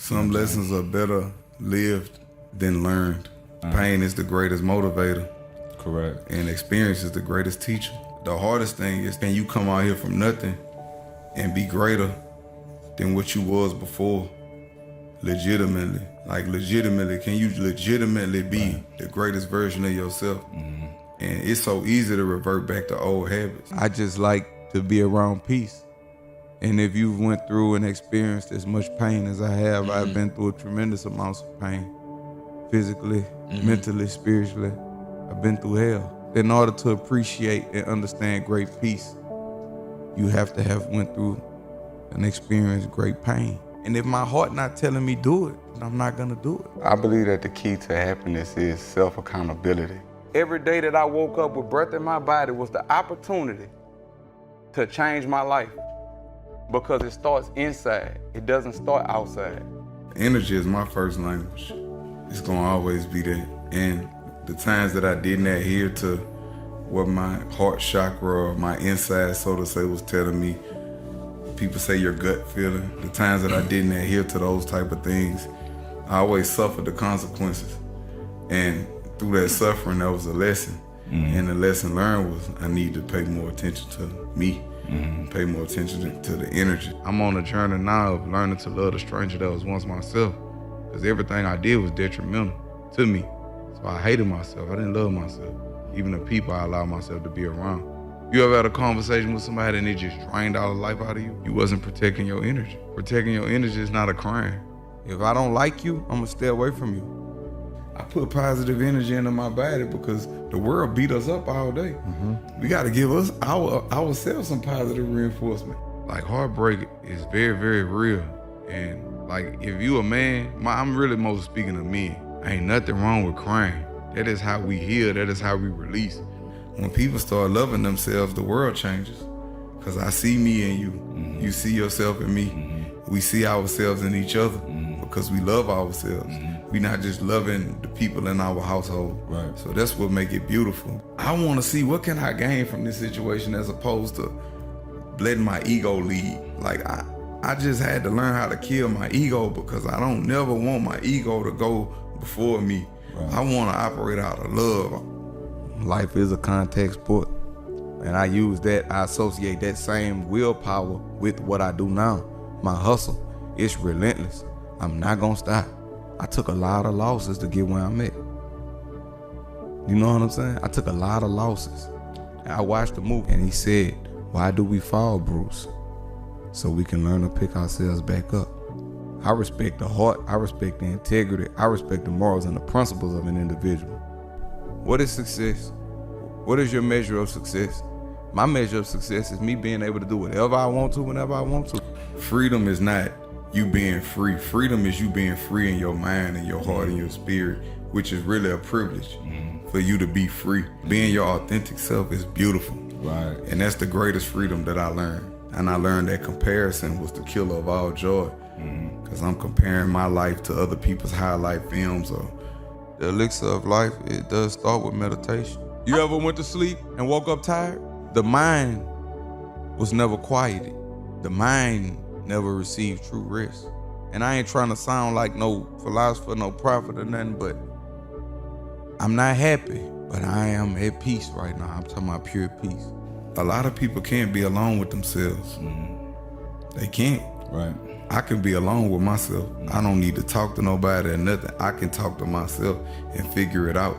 Some lessons are better lived than learned. Pain is the greatest motivator. Correct. And experience is the greatest teacher. The hardest thing is, can you come out here from nothing and be greater than what you was before? Legitimately. Like legitimately, can you legitimately be the greatest version of yourself? And it's so easy to revert back to old habits. I just like to be around peace. And if you went through and experienced as much pain as I have, I've been through a tremendous amounts of pain. Physically, mentally, spiritually. I've been through hell. In order to appreciate and understand great peace, you have to have went through and experienced great pain. And if my heart not telling me do it, then I'm not gonna do it. I believe that the key to happiness is self-accountability. Every day that I woke up with breath in my body was the opportunity to change my life, because it starts inside. It doesn't start outside. Energy is my first language. It's gonna always be that. And the times that I didn't adhere to what my heart chakra or my inside, so to say, was telling me, people say your gut feeling, the times that I didn't adhere to those type of things, I always suffered the consequences. And through that suffering, there was a lesson. And the lesson learned was I need to pay more attention to me, pay more attention to the energy. I'm on a journey now of learning to love the stranger that was once myself, because everything I did was detrimental to me. So I hated myself. I didn't love myself. Even the people I allowed myself to be around. You ever had a conversation with somebody and it just drained all the life out of you? You wasn't protecting your energy. Protecting your energy is not a crime. If I don't like you, I'm gonna stay away from you. I put positive energy into my body because the world beat us up all day. We gotta give us ourselves some positive reinforcement. Like heartbreak is very, very real. And like if you a man, I'm really most speaking of men. Ain't nothing wrong with crying. That is how we heal, that is how we release. When people start loving themselves, the world changes. Cause I see me in you, you see yourself in me. We see ourselves in each other because we love ourselves. We not just loving the people in our household. Right. So that's what make it beautiful. I wanna see what can I gain from this situation as opposed to letting my ego lead. Like I just had to learn how to kill my ego because I don't never want my ego to go before me. Right. I wanna operate out of love. Life is a contact sport. And I associate that same willpower with what I do now. My hustle, it's relentless. I'm not gonna stop. I took a lot of losses to get where I'm at. You know what I'm saying? I took a lot of losses. I watched the movie and he said, why do we fall, Bruce? So we can learn to pick ourselves back up. I respect the heart, I respect the integrity, I respect the morals and the principles of an individual. What is success? What is your measure of success? My measure of success is me being able to do whatever I want to, whenever I want to. Freedom is not you being free. Freedom is you being free in your mind and your heart and your spirit, which is really a privilege for you to be free. Being your authentic self is beautiful. Right. And that's the greatest freedom that I learned. And I learned that comparison was the killer of all joy. Because I'm comparing my life to other people's highlight films. Or the elixir of life, it does start with meditation. You ever went to sleep and woke up tired? The mind was never quieted. The mind never received true rest. And I ain't trying to sound like no philosopher, no prophet or nothing, but I'm not happy, but I am at peace right now. I'm talking about pure peace. A lot of people can't be alone with themselves. They can't. Right. I can be alone with myself. I don't need to talk to nobody or nothing. I can talk to myself and figure it out.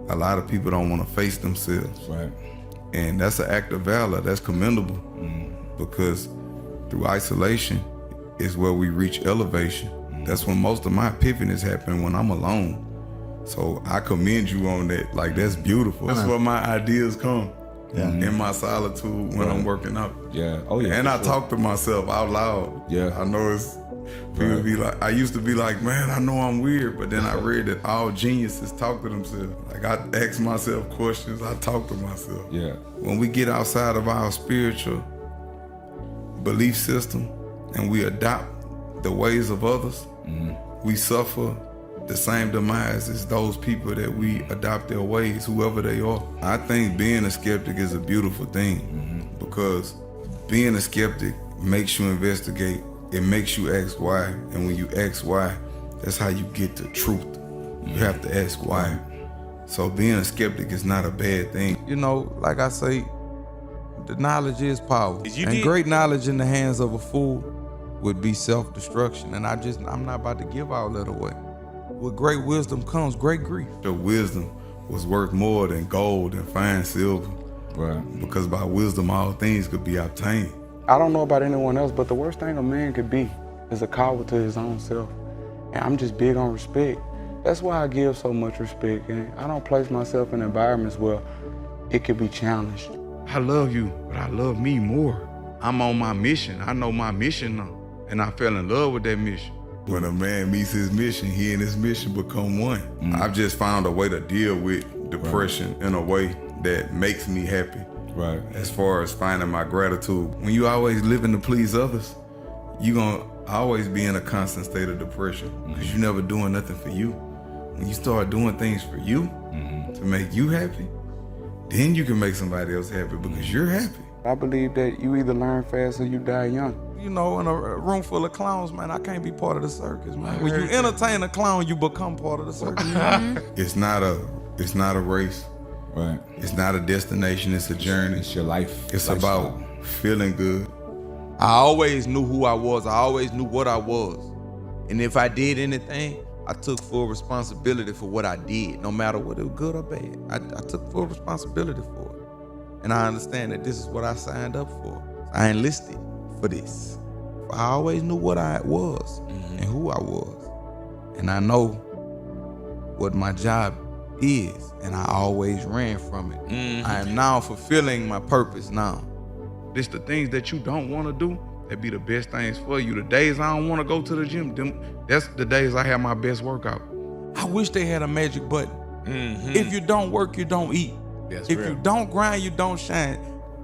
A lot of people don't want to face themselves. Right. And that's an act of valor. That's commendable. Because through isolation is where we reach elevation. That's when most of my epiphanies happen, when I'm alone. So I commend you on that. Like, that's beautiful. That's where my ideas come. In my solitude when I'm working out. Yeah. Oh yeah. And I talk to myself out loud. Yeah. I know it's people be like, I used to be like, man, I know I'm weird, but then I read that all geniuses talk to themselves. Like, I ask myself questions, I talk to myself. Yeah. When we get outside of our spiritual belief system and we adopt the ways of others, we suffer the same demise as those people that we adopt their ways, whoever they are. I think being a skeptic is a beautiful thing because being a skeptic makes you investigate it makes you ask why. And when you ask why, that's how you get the truth. You have to ask why. So being a skeptic is not a bad thing. You know, like I say, the knowledge is power. You And did- great knowledge in the hands of a fool would be self-destruction. And I'm not about to give all that away. With great wisdom comes great grief. The wisdom was worth more than gold and fine silver. Right. Because by wisdom, all things could be obtained. I don't know about anyone else, but the worst thing a man could be is a coward to his own self. And I'm just big on respect. That's why I give so much respect, and I don't place myself in environments where it could be challenged. I love you, but I love me more. I'm on my mission. I know my mission now, and I fell in love with that mission. When a man meets his mission, he and his mission become one. I've just found a way to deal with depression in a way that makes me happy. Right. As far as finding my gratitude. When you always living to please others, you gonna always be in a constant state of depression because you never doing nothing for you. When you start doing things for you to make you happy, then you can make somebody else happy because you're happy. I believe that you either learn fast or you die young. You know, in a room full of clowns, man, I can't be part of the circus, man. When you entertain a clown, you become part of the circus. It's not a race. Right. It's not a destination, it's a journey. It's your life. It's lifestyle. about feeling good. I always knew who I was. I always knew what I was. And if I did anything, I took full responsibility for what I did, no matter whether it was good or bad. I took full responsibility for it. And I understand that this is what I signed up for. I enlisted for this. I always knew what I was and who I was. And I know what my job is, and I always ran from it. I am now fulfilling my purpose now. It's the things that you don't want to do that be the best things for you. The days I don't want to go to the gym, that's the days I have my best workout. I wish they had a magic button. If you don't work, you don't eat. That's if real. you don't grind, you don't shine.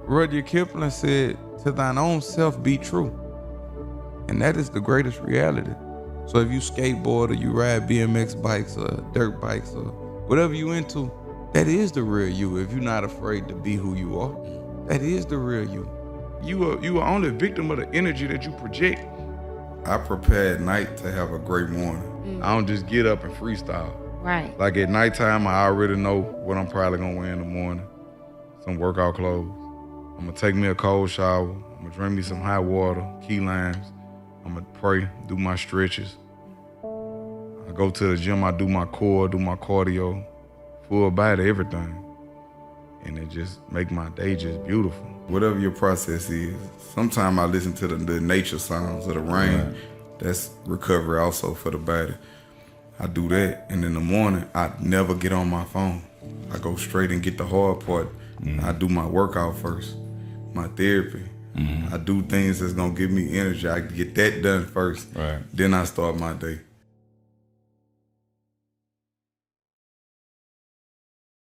Rudyard Kipling said, "To thine own self be true." And that is the greatest reality. So if you skateboard or you ride BMX bikes or dirt bikes or whatever you into, that is the real you. If you're not afraid to be who you are, that is the real you. You are only a victim of the energy that you project. I prepare at night to have a great morning. I don't just get up and freestyle. Right. Like at nighttime, I already know what I'm probably gonna wear in the morning. Some workout clothes. I'm gonna take me a cold shower. I'm gonna drink me some hot water, key limes. I'm gonna pray, do my stretches. I go to the gym, I do my core, do my cardio, full body, everything. And it just make my day just beautiful. Whatever your process is, sometimes I listen to the nature sounds of the rain. Right. That's recovery also for the body. I do that, and in the morning, I never get on my phone. I go straight and get the hard part. I do my workout first, my therapy. I do things that's gonna give me energy. I get that done first. Right. Then I start my day.